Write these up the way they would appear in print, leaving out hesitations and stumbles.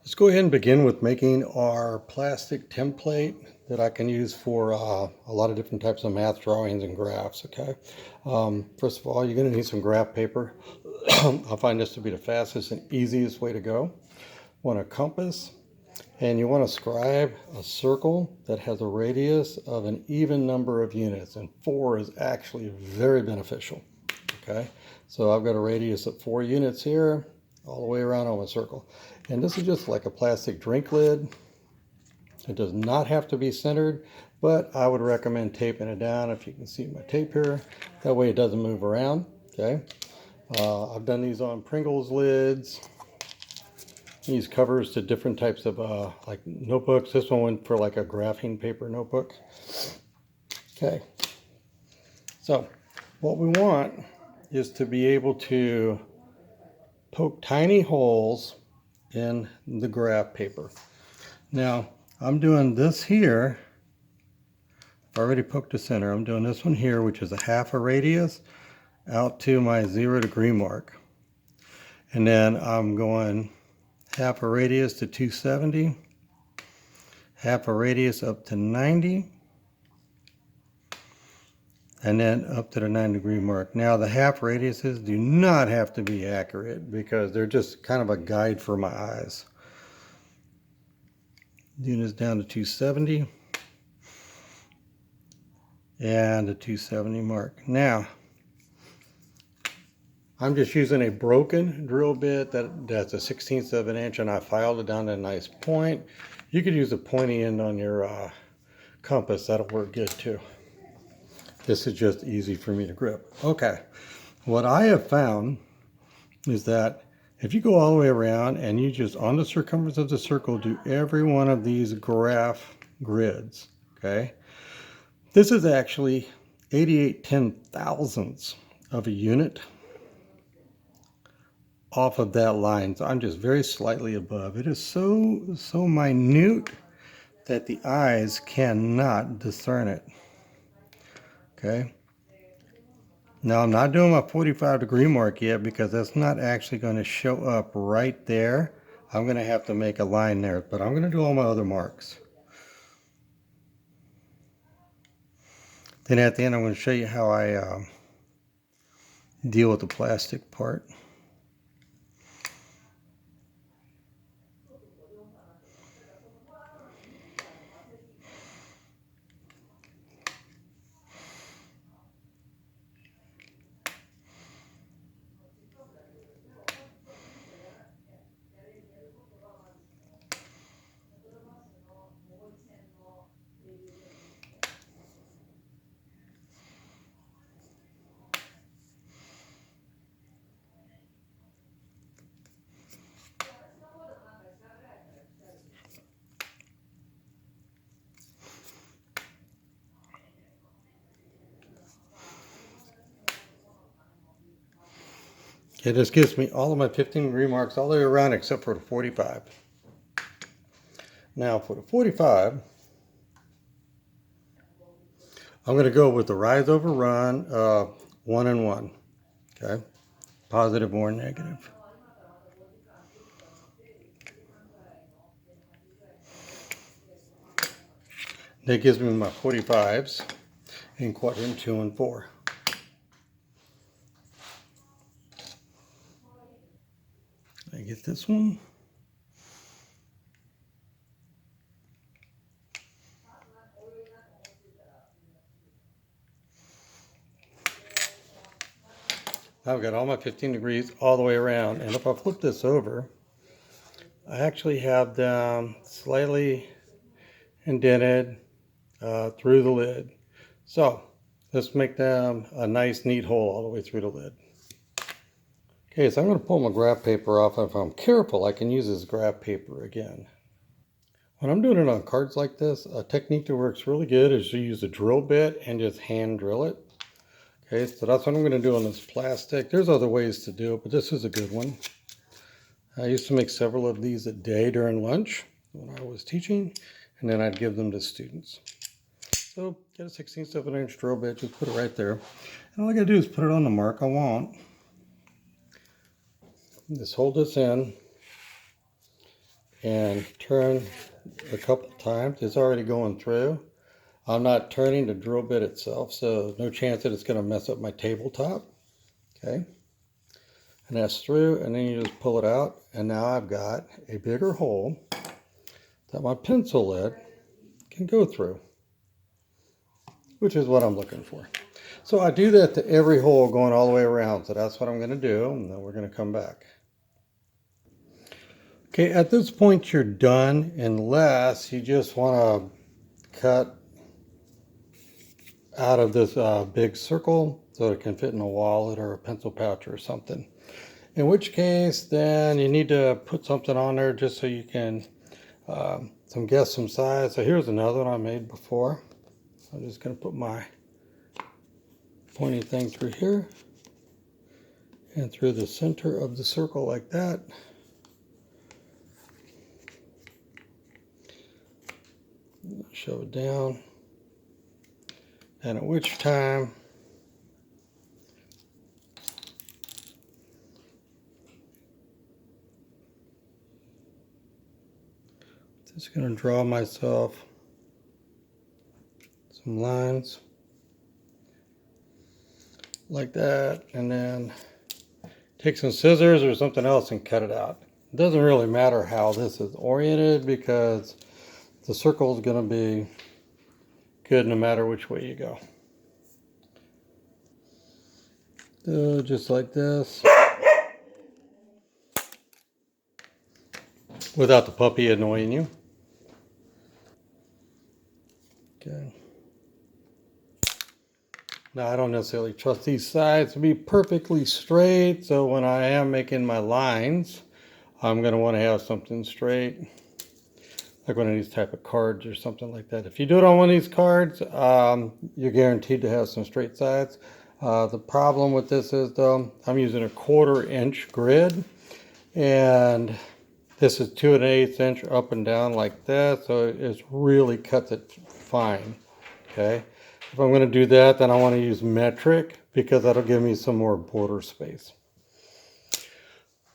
Let's go ahead and begin with making our plastic template that I can use for a lot of different types of math drawings and graphs, okay? First of all, you're going to need some graph paper. I find this to be the fastest and easiest way to go. Want a compass, and you want to scribe a circle that has a radius of an even number of units, and 4 is actually very beneficial, okay? So I've got a radius of 4 units here, all the way around on my circle. And this is just like a plastic drink lid. It does not have to be centered, but I would recommend taping it down if you can see my tape here. That way it doesn't move around, okay? I've done these on Pringles lids. These covers to different types of like notebooks. This one went for like a graphing paper notebook. Okay, so what we want is to be able to poke tiny holes in the graph paper. Now I'm doing this here. I've already poked the center. I'm doing this one here, which is a half a radius out to my 0 degree mark. And then I'm going half a radius to 270, half a radius up to 90, and then up to the 9 degree mark. Now the half radiuses do not have to be accurate because they're just kind of a guide for my eyes. Doing this down to 270 and the 270 mark. Now I'm just using a broken drill bit that's a 1/16 of an inch, and I filed it down to a nice point. You could use a pointy end on your compass. That'll work good too. This is just easy for me to grip. Okay, what I have found is that if you go all the way around and you just on the circumference of the circle do every one of these graph grids, okay, this is actually 88/10,000ths of a unit off of that line. So I'm just very slightly above. It is so minute that the eyes cannot discern it. Okay. Now I'm not doing my 45 degree mark yet because that's not actually going to show up right there. I'm going to have to make a line there, but I'm going to do all my other marks. Then at the end I'm going to show you how I deal with the plastic part. Okay, this gives me all of my 15 degree marks all the way around except for the 45. Now for the 45, I'm going to go with the rise over run 1 and 1. Okay, positive or negative. That gives me my 45s in quadrant 2 and 4. I get this one. I've got all my 15 degrees all the way around, and if I flip this over, I actually have them slightly indented through the lid. So let's make them a nice neat hole all the way through the lid. Okay, so I'm going to pull my graph paper off, and if I'm careful I can use this graph paper again. When I'm doing it on cards like this, a technique that works really good is to use a drill bit and just hand drill it. Okay, so that's what I'm going to do on this plastic. There's other ways to do it, but this is a good one. I used to make several of these a day during lunch when I was teaching, and then I'd give them to students. So get a 1/16 of an inch drill bit, just put it right there. And all I got to do is put it on the mark I want. Just hold this in, and turn a couple times. It's already going through. I'm not turning the drill bit itself, so no chance that it's going to mess up my tabletop. Okay, and that's through, and then you just pull it out, and now I've got a bigger hole that my pencil lead can go through, which is what I'm looking for. So I do that to every hole going all the way around, so that's what I'm going to do, and then we're going to come back. Okay, at this point you're done, unless you just want to cut out of this big circle so it can fit in a wallet or a pencil pouch or something. In which case, then you need to put something on there just so you can guess some size. So here's another one I made before. I'm just going to put my pointy thing through here and through the center of the circle like that. Shove it down, and at which time just going to draw myself some lines like that, and then take some scissors or something else and cut it out. It doesn't really matter how this is oriented because the circle is going to be good no matter which way you go. So just like this, without the puppy annoying you. Okay. Now I don't necessarily trust these sides to be perfectly straight, so when I am making my lines, I'm going to want to have something straight, like one of these type of cards or something like that. If you do it on one of these cards, you're guaranteed to have some straight sides. The problem with this is, though, I'm using a 1/4 inch grid, and this is 2 1/8 inch up and down like that, so it really cuts it fine. Okay, if I'm going to do that, then I want to use metric because that'll give me some more border space.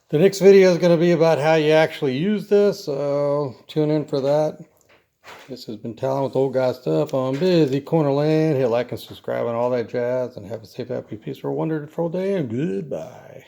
The next video is going to be about how you actually use this, so tune in for that. This has been Talon with Old Guy Stuff on Busy Corner Land. Hit like and subscribe and all that jazz, and have a safe, happy, peaceful, wonderful day, and goodbye.